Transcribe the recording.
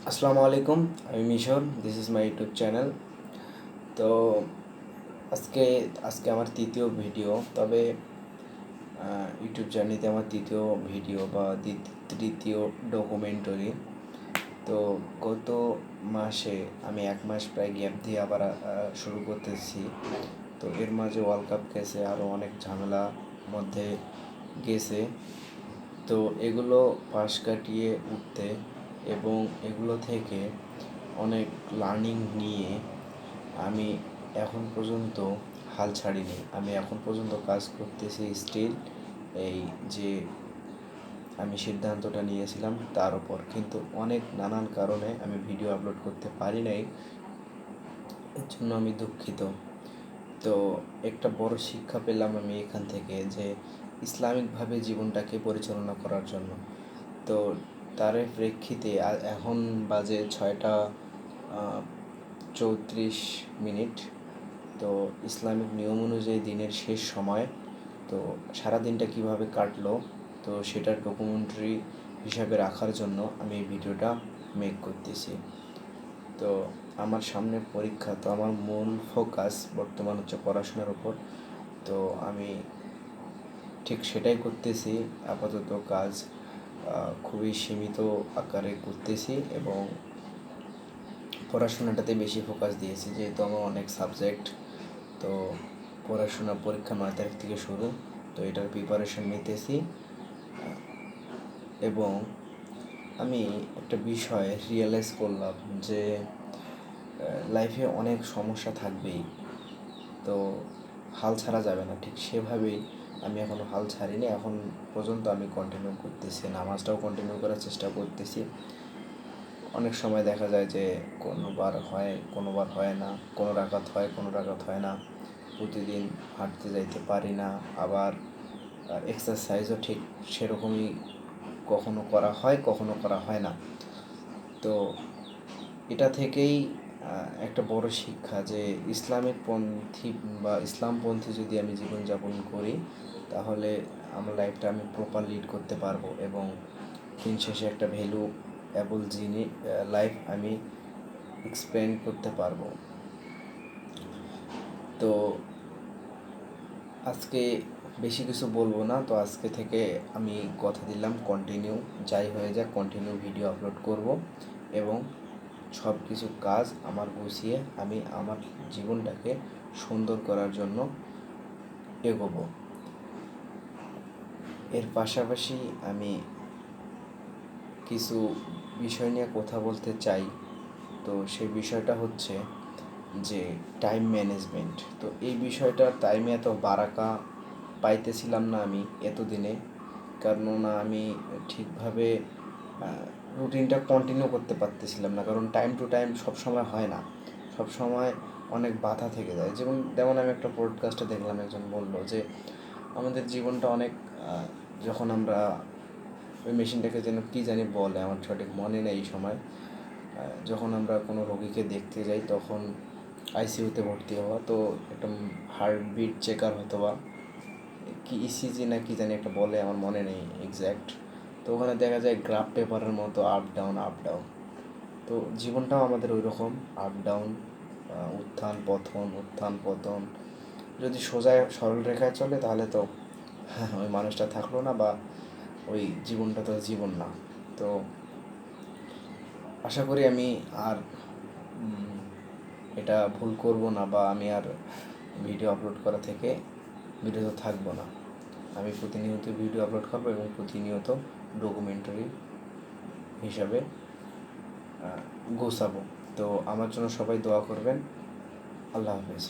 আসসালামু আলাইকুম, আমি মিশর। This is my YouTube channel. তো আজকে আজকে আমার তৃতীয় ভিডিও। তবে ইউটিউব জার্নিতে আমার তৃতীয় ভিডিও বা তৃতীয় ডকুমেন্টারি। তো গত মাসে আমি 1 মাস প্রায় গ্যাপ দিয়ে আবার শুরু করতেছি। তো এর মাঝে ওয়ার্ল্ড কাপ গেছে, আরও অনেক ঝামেলা মধ্যে গেছে। তো এগুলো পাশ কাটিয়ে উঠতে এবং এগুলো থেকে অনেক লার্নিং নিয়ে আমি এখন পর্যন্ত হাল ছাড়িনি। আমি এখন পর্যন্ত কাজ করতেছি স্টিল এই যে আমি সিদ্ধান্তটা নিয়েছিলাম তার উপর। কিন্তু অনেক নানান কারণে আমি ভিডিও আপলোড করতে পারি নাই, এর জন্য আমি দুঃখিত। তো একটা বড় শিক্ষা পেলাম আমি এখান থেকে, যে ইসলামিকভাবে জীবনটাকে পরিচালনা করার জন্য। তো তার প্রেক্ষিতে এখন বাজে 6টা 34 মিনিট। তো ইসলামিক নিয়ম অনুযায়ী দিনের শেষ সময়। তো সারাদিনটা কীভাবে কাটলো, তো সেটার ডকুমেন্টারি হিসাবে রাখার জন্য আমি এই ভিডিওটা মেক করতেছি। তো আমার সামনে পরীক্ষা, তো আমার মূল ফোকাস বর্তমান হচ্ছে পড়াশোনার ওপর। তো আমি ঠিক সেটাই করতেছি। আপাতত কাজ খুবই সীমিত আকারে করতেছি এবং পড়াশোনাটাতে বেশি ফোকাস দিয়েছি, যেহেতু আমার অনেক সাবজেক্ট। তো পড়াশোনা পরীক্ষা 9 তারিখ থেকে শুরু। তো এটার প্রিপারেশন নিতেছি এবং আমি একটা বিষয় রিয়েলাইজ করলাম যে লাইফে অনেক সমস্যা থাকবেই, তো হাল ছাড়া যাবে না। ঠিক সেভাবেই আমি এখনও হাল ছাড়িনি। এখন পর্যন্ত আমি কন্টিনিউ করতেছি, নামাজটাও কন্টিনিউ করার চেষ্টা করতেছি। অনেক সময় দেখা যায় যে কোনোবার হয়, কোনোবার হয় না, কোনো রাকাত হয়, কোনো রাকাত হয় না। প্রতিদিন হাঁটতে যাইতে পারি না, আবার এক্সারসাইজও ঠিক সেরকমই কখনো করা হয়, কখনো করা হয় না। তো এটা থেকেই একটা বড় শিক্ষা, যে ইসলামিক পন্থী বা ইসলামপন্থী যদি আমি জীবনযাপন করি, তাহলে আমার লাইফটা আমি প্রপার লিড করতে পারবো এবং দিন শেষে একটা ভ্যালুয়েবল লাইফ আমি এক্সপ্লেন করতে পারবো। তো আজকে বেশি কিছু বলবো না। তো আজকে থেকে আমি কথা দিলাম, কন্টিনিউ যাই হয়ে যাক, কন্টিনিউ ভিডিও আপলোড করব এবং সব কিছু কাজ আমার গুছিয়ে আমি আমার জীবনটাকে সুন্দর করার জন্য এগোবো। এর পাশাপাশি আমি কিছু বিষয় নিয়ে কথা বলতে চাই। তো সেই বিষয়টা হচ্ছে যে টাইম ম্যানেজমেন্ট। তো এই বিষয়টার টাইমে এত বারাকা পাইতেছিলাম না আমি এতদিনে, কেননা আমি ঠিকভাবে রুটিনটা কন্টিনিউ করতে পারতেছিলাম না। কারণ টাইম টু টাইম সবসময় হয় না, সবসময় অনেক বাধা থেকে যায়। যেমন আমি একটা পডকাস্টে দেখলাম, একজন বললো যে আমাদের জীবনটা অনেক যখন আমরা ওই মেশিনটাকে যেন কী জানি বলে, আমার সঠিক মনে নেই এই সময়, যখন আমরা কোনো রোগীকে দেখতে যাই তখন আইসিইউতে ভর্তি হওয়া, তো একটা হার্টবিট চেকার হয়তো বা কি ইসিজি না কি জানি একটা বলে, আমার মনে নেই এক্স্যাক্ট। তো ওখানে দেখা যায় গ্রাফ পেপারের মতো আপ ডাউন আপ ডাউন। তো জীবনটাও আমাদের ওই রকম আপ ডাউন, উত্থান পতন উত্থান পতন। যদি সোজা সরল রেখায় চলে তাহলে তো ওই মানুষটা থাকলো না, বা ওই জীবনটা তো জীবন না। তো আশা করি আমি আর এটা ভুল করব না, বা আমি আর ভিডিও আপলোড করা থেকে বিরত থাকবো না। আমি প্রতিনিয়ত ভিডিও আপলোড করবো এবং প্রতিনিয়ত ডকুমেন্টারি হিসাবে গোছাবো। তো আমার জন্য সবাই দোয়া করবেন। আল্লাহ হাফেজ।